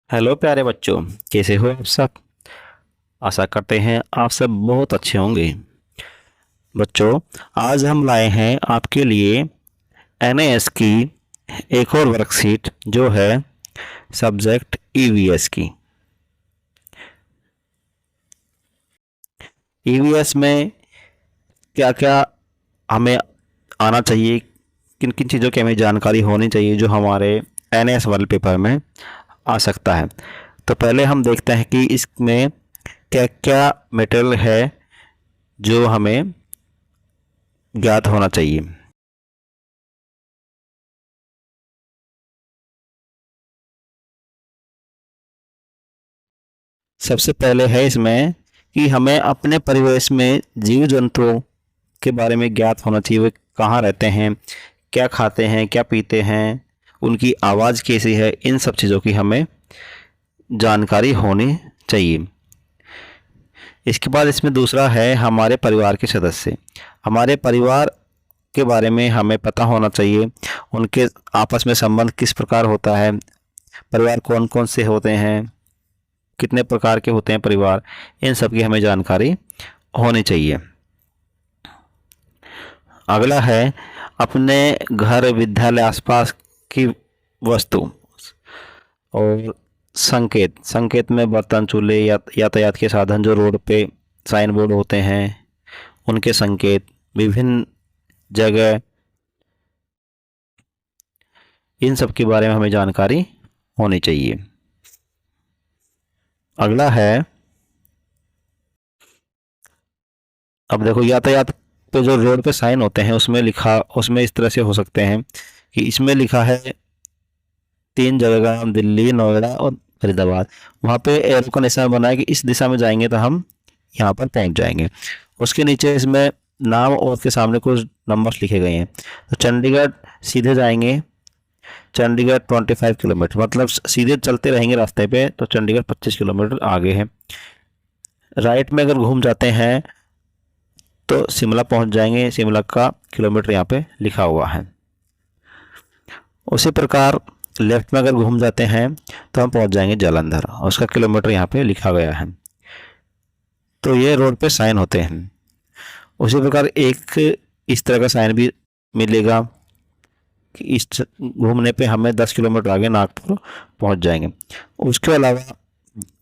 Hello प्यारे बच्चों, कैसे हो आप सब। आशा करते हैं आप सब बहुत अच्छे होंगे। बच्चों, आज हम लाए हैं आपके लिए एनएएस की एक और वर्कशीट जो है सब्जेक्ट ईवीएस की। ईवीएस में क्या क्या हमें आना चाहिए, किन किन चीज़ों की हमें जानकारी होनी चाहिए जो हमारे एनएएस वाले पेपर में आ सकता है। तो पहले हम देखते हैं कि इसमें क्या क्या मटेरियल है जो हमें ज्ञात होना चाहिए। सबसे पहले है इसमें कि हमें अपने परिवेश में जीव जंतुओं के बारे में ज्ञात होना चाहिए। वे कहाँ रहते हैं, क्या खाते हैं, क्या पीते हैं, उनकी आवाज़ कैसी है, इन सब चीज़ों की हमें जानकारी होनी चाहिए। इसके बाद इसमें दूसरा है हमारे परिवार के सदस्य। हमारे परिवार के बारे में हमें पता होना चाहिए, उनके आपस में संबंध किस प्रकार होता है, परिवार कौन कौन से होते हैं, कितने प्रकार के होते हैं परिवार, इन सब की हमें जानकारी होनी चाहिए। अगला है अपने घर, विद्यालय, आसपास की वस्तु और संकेत। संकेत में बर्तन, चूल्हे या यातायात के साधन जो रोड पे साइन बोर्ड होते हैं, उनके संकेत, विभिन्न जगह, इन सब के बारे में हमें जानकारी होनी चाहिए। अगला है, अब देखो यातायात पे जो रोड पे साइन होते हैं उसमें इस तरह से हो सकते हैं कि इसमें लिखा है 3 जगह का नाम, दिल्ली, नोएडा और फरीदाबाद। वहाँ पे एरो का निशान बना है कि इस दिशा में जाएंगे तो हम यहाँ पर पहुँच जाएंगे। उसके नीचे इसमें नाम और उसके सामने कुछ नंबर्स लिखे गए हैं। तो चंडीगढ़ सीधे जाएंगे, चंडीगढ़ 25 किलोमीटर, मतलब सीधे चलते रहेंगे रास्ते पे तो चंडीगढ़ 25 किलोमीटर आगे है। राइट में अगर घूम जाते हैं तो शिमला पहुंच जाएंगे, शिमला का किलोमीटर यहाँ पे लिखा हुआ है। उसी प्रकार लेफ्ट में अगर घूम जाते हैं तो हम पहुंच जाएंगे जालंधर, और उसका किलोमीटर यहाँ पे लिखा गया है। तो ये रोड पे साइन होते हैं। उसी प्रकार एक इस तरह का साइन भी मिलेगा कि इस घूमने पे हमें 10 किलोमीटर आगे नागपुर पहुंच जाएंगे। उसके अलावा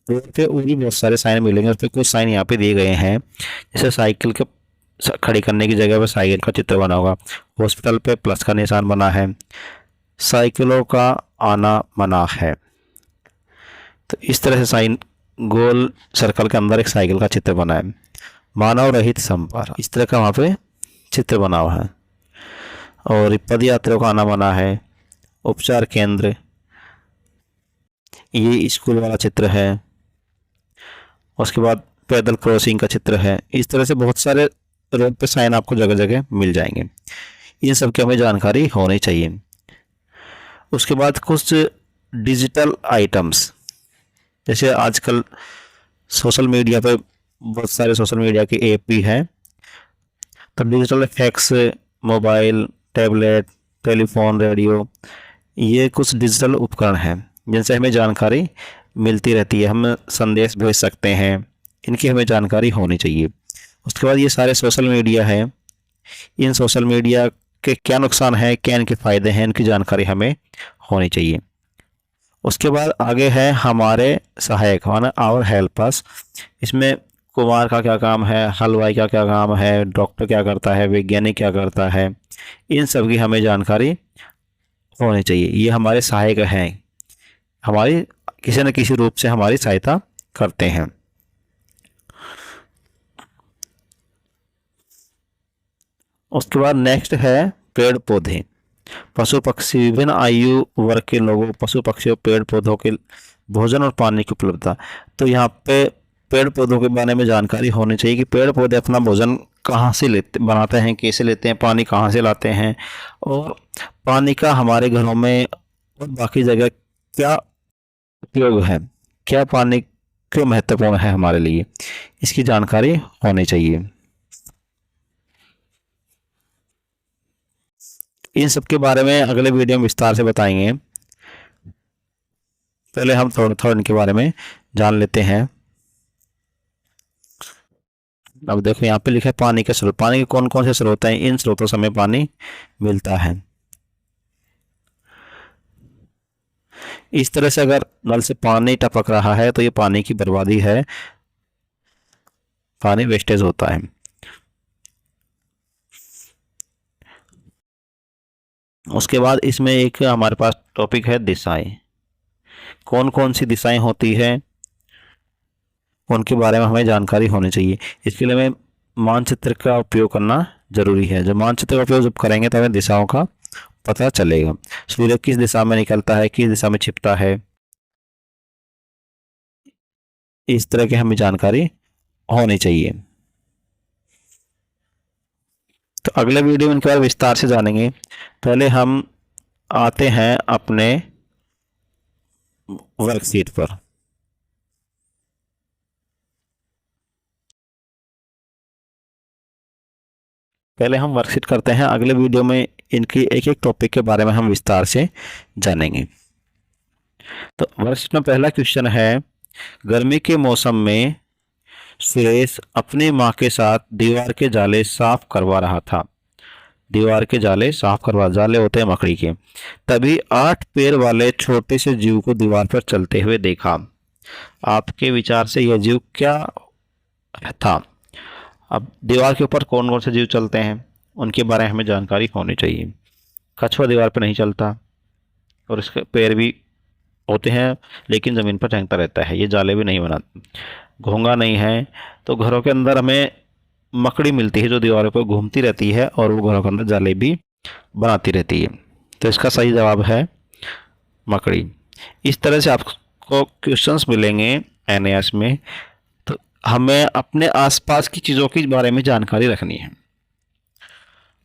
रोड पे और भी बहुत सारे साइन मिलेंगे। उस पर कुछ साइन यहाँ पे दिए गए हैं, जैसे साइकिल के खड़ी करने की जगह पे साइकिल का चित्र बना होगा, हॉस्पिटल पे प्लस का निशान बना है, साइकिलों का आना मना है। तो इस तरह से साइन, गोल सर्कल के अंदर एक साइकिल का चित्र बना है। मानव रहित संपर्क, इस तरह का वहाँ पे चित्र बना हुआ है। और पद यात्रियों का आना मना है। उपचार केंद्र, ये स्कूल वाला चित्र है। उसके बाद पैदल क्रॉसिंग का चित्र है। इस तरह से बहुत सारे रोड पे साइन आपको जगह जगह मिल जाएंगे। इन सब की हमें जानकारी होनी चाहिए। उसके बाद कुछ डिजिटल आइटम्स, जैसे आजकल सोशल मीडिया पे बहुत सारे सोशल मीडिया की ऐप भी हैं। तो digital fax, mobile, tablet, telephone, radio, ये कुछ डिजिटल उपकरण हैं जिनसे हमें जानकारी मिलती रहती है। हम संदेश भेज सकते हैं, इनकी हमें जानकारी होनी चाहिए। उसके बाद ये सारे सोशल मीडिया है, इन सोशल मीडिया के क्या नुकसान है, क्या इनके फ़ायदे हैं, इनकी जानकारी हमें होनी चाहिए। उसके बाद आगे है हमारे सहायक, माना आवर हेल्पर्स। इसमें कुमार का क्या काम है, हलवाई का क्या काम है, डॉक्टर क्या करता है, वैज्ञानिक क्या करता है, इन सब की हमें जानकारी होनी चाहिए। ये हमारे सहायक हैं, हमारी किसी न किसी रूप से हमारी सहायता करते हैं। उसके बाद नेक्स्ट है पेड़ पौधे। पशु पक्षी, विभिन्न आयु वर्ग के लोगों, पशु पक्षियों, पेड़ पौधों के भोजन और पानी की उपलब्धता। तो यहाँ पे पेड़ पौधों के बारे में जानकारी होनी चाहिए कि पेड़ पौधे अपना भोजन कहाँ से लेते बनाते हैं, कैसे लेते हैं, पानी कहाँ से लाते हैं, और पानी का हमारे घरों में और बाकी जगह क्या उपयोग है, क्या पानी क्यों महत्वपूर्ण है हमारे लिए, इसकी जानकारी होनी चाहिए। इन सब के बारे में अगले वीडियो में विस्तार से बताएंगे। पहले हम थोड़ा थोड़ा इनके बारे में जान लेते हैं। अब देखो यहाँ पे लिखा है पानी के स्रोत। पानी के कौन कौन से स्रोत हैं? इन स्रोतों से हमें पानी मिलता है। इस तरह से अगर नल से पानी टपक रहा है तो ये पानी की बर्बादी है, पानी वेस्टेज होता है। उसके बाद इसमें एक हमारे पास टॉपिक है दिशाएं। कौन कौन सी दिशाएं होती है उनके बारे में हमें जानकारी होनी चाहिए। इसके लिए हमें मानचित्र का उपयोग करना जरूरी है। जब मानचित्र का उपयोग जब करेंगे तो हमें दिशाओं का पता चलेगा। सूर्य किस दिशा में निकलता है, किस दिशा में छिपता है, इस तरह की हमें जानकारी होनी चाहिए। तो अगले वीडियो में इनके बारे में विस्तार से जानेंगे। पहले हम आते हैं अपने वर्कशीट पर। पहले हम वर्कशीट करते हैं, अगले वीडियो में इनकी एक एक टॉपिक के बारे में हम विस्तार से जानेंगे। तो वर्कशीट में पहला क्वेश्चन है, गर्मी के मौसम में सुरेश अपनी माँ के साथ दीवार के जाले साफ करवा रहा था। दीवार के जाले साफ करवा, जाले होते हैं मकड़ी के। तभी 8 पैर वाले छोटे से जीव को दीवार पर चलते हुए देखा। आपके विचार से यह जीव क्या था? अब दीवार के ऊपर कौन कौन से जीव चलते हैं उनके बारे में हमें जानकारी होनी चाहिए। कछुआ दीवार पर नहीं चलता और इसके पैर भी होते हैं लेकिन ज़मीन पर टहलता रहता है, ये जाले भी नहीं बनाता। घोंगा नहीं है। तो घरों के अंदर हमें मकड़ी मिलती है जो दीवारों पर घूमती रहती है और वो घरों के अंदर जाले भी बनाती रहती है। तो इसका सही जवाब है मकड़ी। इस तरह से आपको क्वेश्चंस मिलेंगे एनएएस में। तो हमें अपने आसपास की चीज़ों के बारे में जानकारी रखनी है।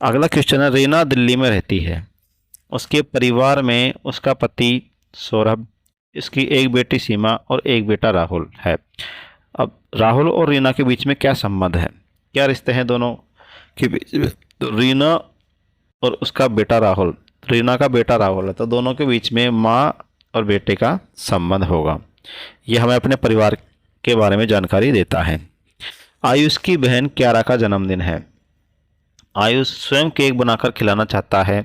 अगला क्वेश्चन है, रीना दिल्ली में रहती है। उसके परिवार में उसका पति सौरभ, इसकी एक बेटी सीमा और एक बेटा राहुल है। अब राहुल और रीना के बीच में क्या संबंध है, क्या रिश्ते हैं दोनों के बीच में? तो रीना और उसका बेटा राहुल, रीना का बेटा राहुल है, तो दोनों के बीच में माँ और बेटे का संबंध होगा। यह हमें अपने परिवार के बारे में जानकारी देता है। आयुष की बहन क्यारा का जन्मदिन है। आयुष स्वयं केक बनाकर खिलाना चाहता है।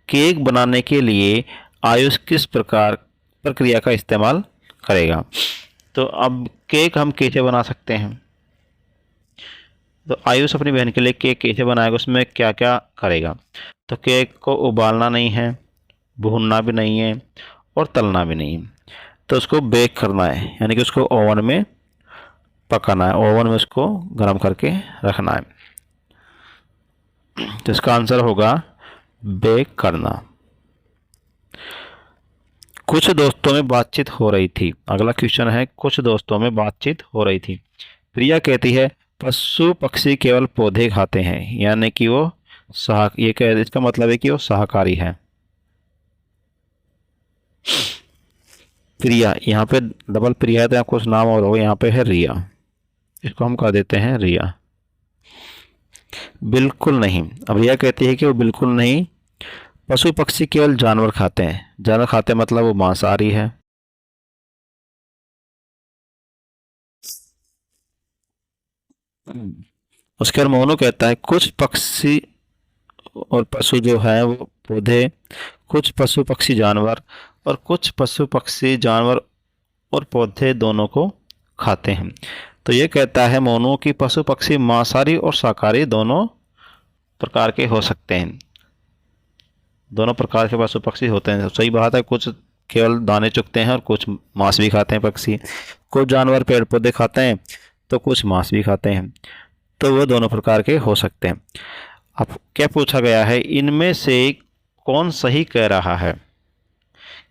केक बनाने के लिए आयुष किस प्रक्रिया का इस्तेमाल करेगा? तो अब केक हम कैसे बना सकते हैं? तो आयुष अपनी बहन के लिए केक कैसे बनाएगा, उसमें क्या क्या करेगा? तो केक को उबालना नहीं है, भूनना भी नहीं है और तलना भी नहीं है। तो उसको बेक करना है, यानी कि उसको ओवन में पकाना है, ओवन में उसको गर्म करके रखना है। तो इसका आंसर होगा बेक करना। कुछ दोस्तों में बातचीत हो रही थी। अगला क्वेश्चन है, कुछ दोस्तों में बातचीत हो रही थी। प्रिया कहती है पशु पक्षी केवल पौधे खाते हैं, यानी कि वो इसका मतलब है कि वो शाकाहारी है। प्रिया, यहाँ पे डबल प्रिया है तो आपको कुछ नाम और होगा, यहाँ पे है रिया, इसको हम कह देते हैं रिया। बिल्कुल नहीं। अब रिया कहती है कि वो बिल्कुल नहीं, पशु पक्षी केवल जानवर खाते हैं। जानवर खाते हैं मतलब वो मांसाहारी है। उसके बाद मोनू कहता है कुछ पक्षी और पशु जो है वो पौधे, कुछ पशु पक्षी जानवर और कुछ पशु पक्षी जानवर और पौधे दोनों को खाते हैं। तो ये कहता है मोनू कि पशु पक्षी मांसाहारी और शाकाहारी दोनों प्रकार के हो सकते हैं। दोनों प्रकार के पशु पक्षी होते हैं, सही बात है। कुछ केवल दाने चुगते हैं और कुछ मांस भी खाते हैं पक्षी। कुछ जानवर पेड़ पौधे खाते हैं तो कुछ मांस भी खाते हैं, तो वो दोनों प्रकार के हो सकते हैं। अब क्या पूछा गया है, इनमें से कौन सही कह रहा है?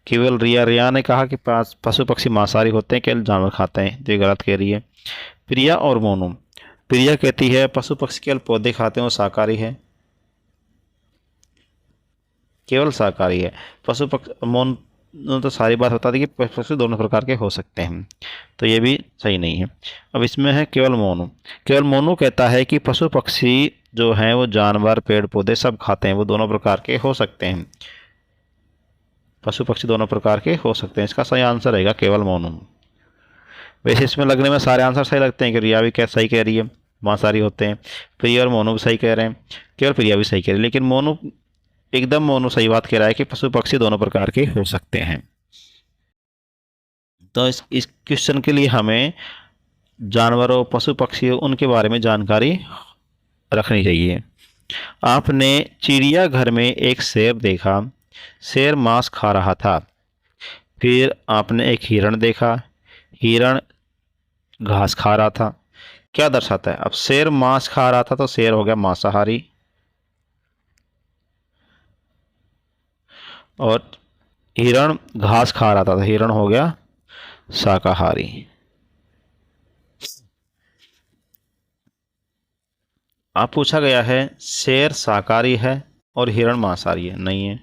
केवल रिया ने कहा कि पशु पक्षी मांसाहारी होते हैं, केवल जानवर खाते हैं, तो ये गलत कह रही है। प्रिया और मोनू, प्रिया कहती है पशु पक्षी केवल पौधे खाते हैं, वो शाकाहारी है, केवल शाकाहारी है। पशु पक्षी, मोनू तो सारी बात बता दी कि पशु दोनों प्रकार के हो सकते हैं, तो ये भी सही नहीं है। अब इसमें है केवल मोनू। केवल मोनू कहता है कि पशु पक्षी जो हैं वो जानवर पेड़ पौधे सब खाते हैं, वो दोनों प्रकार के हो सकते हैं। पशु पक्षी दोनों प्रकार के हो सकते हैं। इसका सही आंसर रहेगा केवल मोनू। वैसे इसमें लगने में सारे आंसर सही लगते हैं कि रिया भी क्या सही कह रही है, मांसाहारी होते हैं। प्रिया और मोनू भी सही कह रहे हैं, केवल प्रिया भी सही कह रही है, लेकिन मोनू एकदम मोनू सही बात कह रहा है कि पशु पक्षी दोनों प्रकार के हो सकते हैं। तो इस क्वेश्चन के लिए हमें जानवरों, पशु पक्षियों, उनके बारे में जानकारी रखनी चाहिए। आपने चिड़ियाघर में एक शेर देखा, शेर मांस खा रहा था। फिर आपने एक हिरण देखा, हिरण घास खा रहा था। क्या दर्शाता है? अब शेर मांस खा रहा था तो शेर हो गया मांसाहारी, और हिरण घास खा रहा था तो हिरण हो गया शाकाहारी। आप पूछा गया है शेर शाकाहारी है और हिरण मांसाहारी है, नहीं है।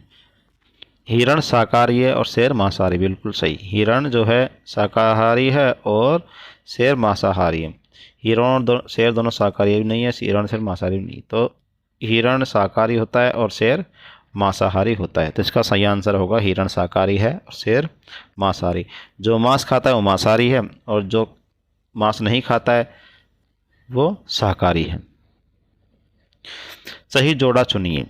हिरण शाकाहारी है और शेर मांसाहारी, बिल्कुल सही। हिरण जो है शाकाहारी है और शेर मांसाहारी है। हिरण और शेर दोनों शाकाहारी भी नहीं है, हिरण शेर मांसाहारी भी नहीं। तो हिरण शाकाहारी होता है और शेर मांसाहारी होता है। तो इसका सही आंसर होगा हिरण शाकाहारी है और शेर मांसाहारी। जो मांस खाता है वो मांसाहारी है और जो मांस नहीं खाता है वो शाकाहारी है। सही जोड़ा चुनिए।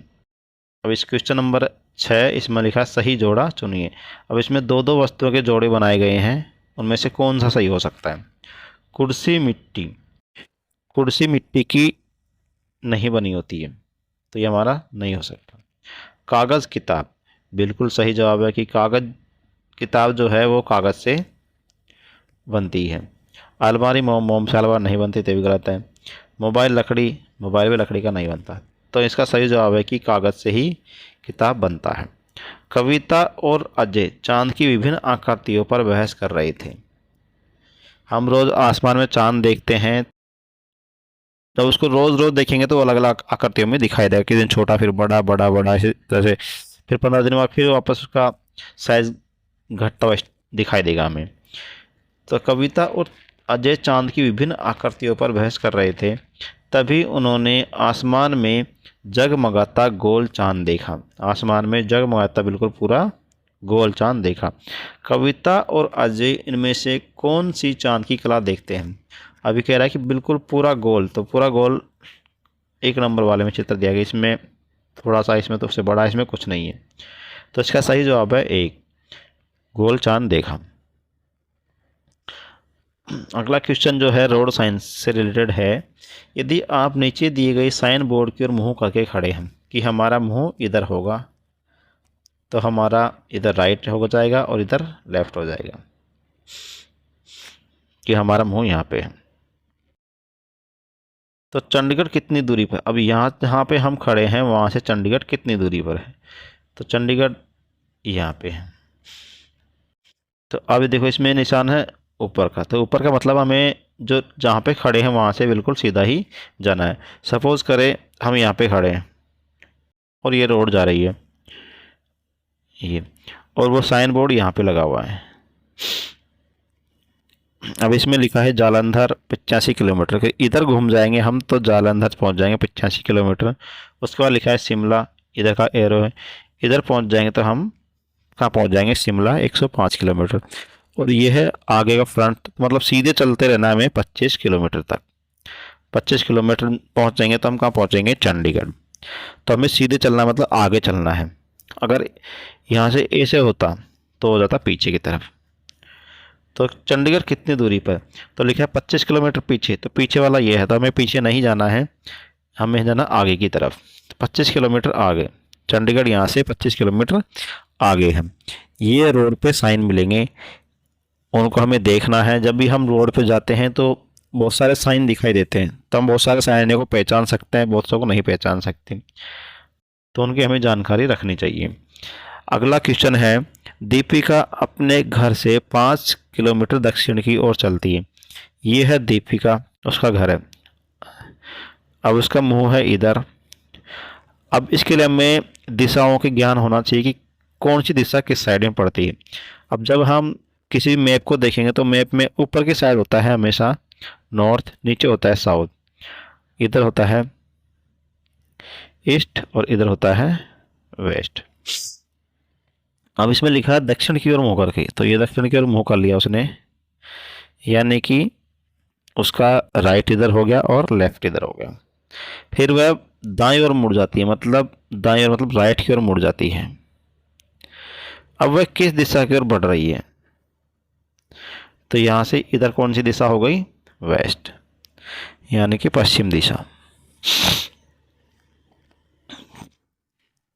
अब इस क्वेश्चन नंबर 6, इसमें लिखा है सही जोड़ा चुनिए। अब इसमें दो दो वस्तुओं के जोड़े बनाए गए हैं, उनमें से कौन सा सही हो सकता है? कुर्सी मिट्टी, कुर्सी मिट्टी की नहीं बनी होती है, तो ये हमारा नहीं हो सकता। कागज़ किताब, बिल्कुल सही जवाब है कि कागज़ किताब जो है वो कागज़ से बनती है। अलमारी मोम से अलमारी नहीं बनती, तो भी गलत है। मोबाइल लकड़ी, मोबाइल भी लकड़ी का नहीं बनता। तो इसका सही जवाब है कि कागज़ से ही किताब बनता है। कविता और अजय चांद की विभिन्न आकृतियों पर बहस कर रहे थे। हम रोज़ आसमान में चांद देखते हैं, जब उसको रोज़ रोज़ देखेंगे तो अलग अलग आकृतियों में दिखाई देगा, किसी दिन छोटा, फिर बड़ा, बड़ा बड़ा, इसी तरह से फिर 15 दिन बाद फिर वापस उसका साइज घटता हुआ दिखाई देगा हमें। तो कविता और अजय चांद की विभिन्न आकृतियों पर बहस कर रहे थे, तभी उन्होंने आसमान में जगमगाता गोल चांद देखा। आसमान में जगमगाता बिल्कुल पूरा गोल चांद देखा। कविता और अजय इनमें से कौन सी चांद की कला देखते हैं? अभी कह रहा है कि बिल्कुल पूरा गोल, तो पूरा गोल 1 नंबर वाले में चित्र दिया गया, इसमें थोड़ा सा, इसमें तो उससे बड़ा, इसमें कुछ नहीं है। तो इसका सही जवाब है 1, गोल चांद देखा। अगला क्वेश्चन जो है रोड साइंस से रिलेटेड है। यदि आप नीचे दिए गए साइन बोर्ड की ओर मुंह करके खड़े हैं कि हमारा मुंह इधर होगा, तो हमारा इधर राइट हो जाएगा और इधर लेफ्ट हो जाएगा, कि हमारा मुंह यहाँ पे है। तो चंडीगढ़ कितनी दूरी पर? अब जहाँ पे हम खड़े हैं वहाँ से चंडीगढ़ कितनी दूरी पर है? तो चंडीगढ़ यहाँ पे है। तो अब देखो इसमें निशान है ऊपर का, तो ऊपर का मतलब हमें जो जहाँ पे खड़े हैं वहाँ से बिल्कुल सीधा ही जाना है। सपोज करें हम यहाँ पे खड़े हैं और ये रोड जा रही है ये, और वो साइन बोर्ड यहाँ पे लगा हुआ है। अब इसमें लिखा है जालंधर 85 किलोमीटर के, इधर घूम जाएंगे हम तो जालंधर पहुँच जाएंगे 85 किलोमीटर। उसके बाद लिखा है शिमला, इधर का एरो है, इधर पहुँच जाएंगे तो हम कहाँ पहुँच जाएंगे? शिमला 105 किलोमीटर। और ये है आगे का फ्रंट, मतलब सीधे चलते रहना है हमें 25 किलोमीटर तक। 25 किलोमीटर पहुँच जाएंगे तो हम कहाँ पहुँचेंगे? चंडीगढ़। तो हमें सीधे चलना मतलब आगे चलना है। अगर यहाँ से ऐसे होता तो हो जाता पीछे की तरफ। तो चंडीगढ़ कितनी दूरी पर? तो लिखा है 25 किलोमीटर पीछे, तो पीछे वाला ये है, तो हमें पीछे नहीं जाना है, हमें जाना आगे की तरफ। तो 25 किलोमीटर आगे चंडीगढ़, यहाँ से 25 किलोमीटर आगे है। ये रोड पे साइन मिलेंगे, उनको हमें देखना है। जब भी हम रोड पे जाते हैं तो बहुत सारे साइन दिखाई देते हैं, तो हम बहुत सारे साइन को पहचान सकते हैं, बहुत सौ को नहीं पहचान सकते, तो उनकी हमें जानकारी रखनी चाहिए। अगला क्वेश्चन है, दीपिका अपने घर से 5 किलोमीटर दक्षिण की ओर चलती है। ये है दीपिका, उसका घर है। अब उसका मुंह है इधर। अब इसके लिए हमें दिशाओं के ज्ञान होना चाहिए कि कौन सी दिशा किस साइड में पड़ती है। अब जब हम किसी मैप को देखेंगे तो मैप में ऊपर की साइड होता है हमेशा नॉर्थ, नीचे होता है साउथ, इधर होता है ईस्ट और इधर होता है वेस्ट। अब इसमें लिखा है दक्षिण की ओर मुँह करके, तो ये दक्षिण की ओर मुँह कर लिया उसने, यानी कि उसका राइट इधर हो गया और लेफ्ट इधर हो गया। फिर वह दाएं ओर मुड़ जाती है, मतलब दाएं ओर मतलब राइट की ओर मुड़ जाती है। अब वह किस दिशा की ओर बढ़ रही है, तो यहाँ से इधर कौन सी दिशा हो गई, वेस्ट, यानी कि पश्चिम दिशा।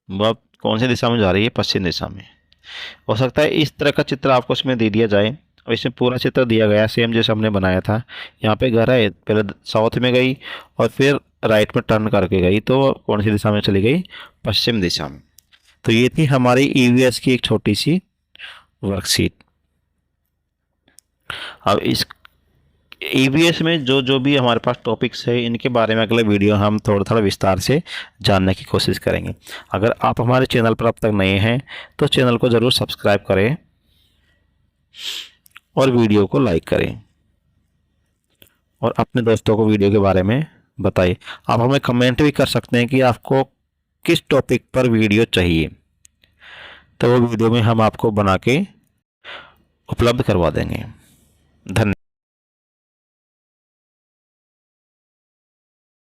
वह कौन सी दिशा में जा रही है, पश्चिम दिशा में। हो सकता है इस तरह का चित्र आपको इसमें दे दिया जाए, और इसमें पूरा चित्र दिया गया सेम जैसे हमने बनाया था। यहाँ पे घर है, पहले साउथ में गई और फिर राइट में टर्न करके गई, तो कौन सी दिशा में चली गई, पश्चिम दिशा में। तो ये थी हमारी ईवीएस की एक छोटी सी वर्कशीट। अब इस ईवीएस में जो जो भी हमारे पास टॉपिक्स है, इनके बारे में अगले वीडियो हम थोड़ा थोड़ा विस्तार से जानने की कोशिश करेंगे। अगर आप हमारे चैनल पर अब तक नए हैं तो चैनल को ज़रूर सब्सक्राइब करें और वीडियो को लाइक करें, और अपने दोस्तों को वीडियो के बारे में बताइए। आप हमें कमेंट भी कर सकते हैं कि आपको किस टॉपिक पर वीडियो चाहिए, तो वो वीडियो में हम आपको बना के उपलब्ध करवा देंगे। धन्यवाद।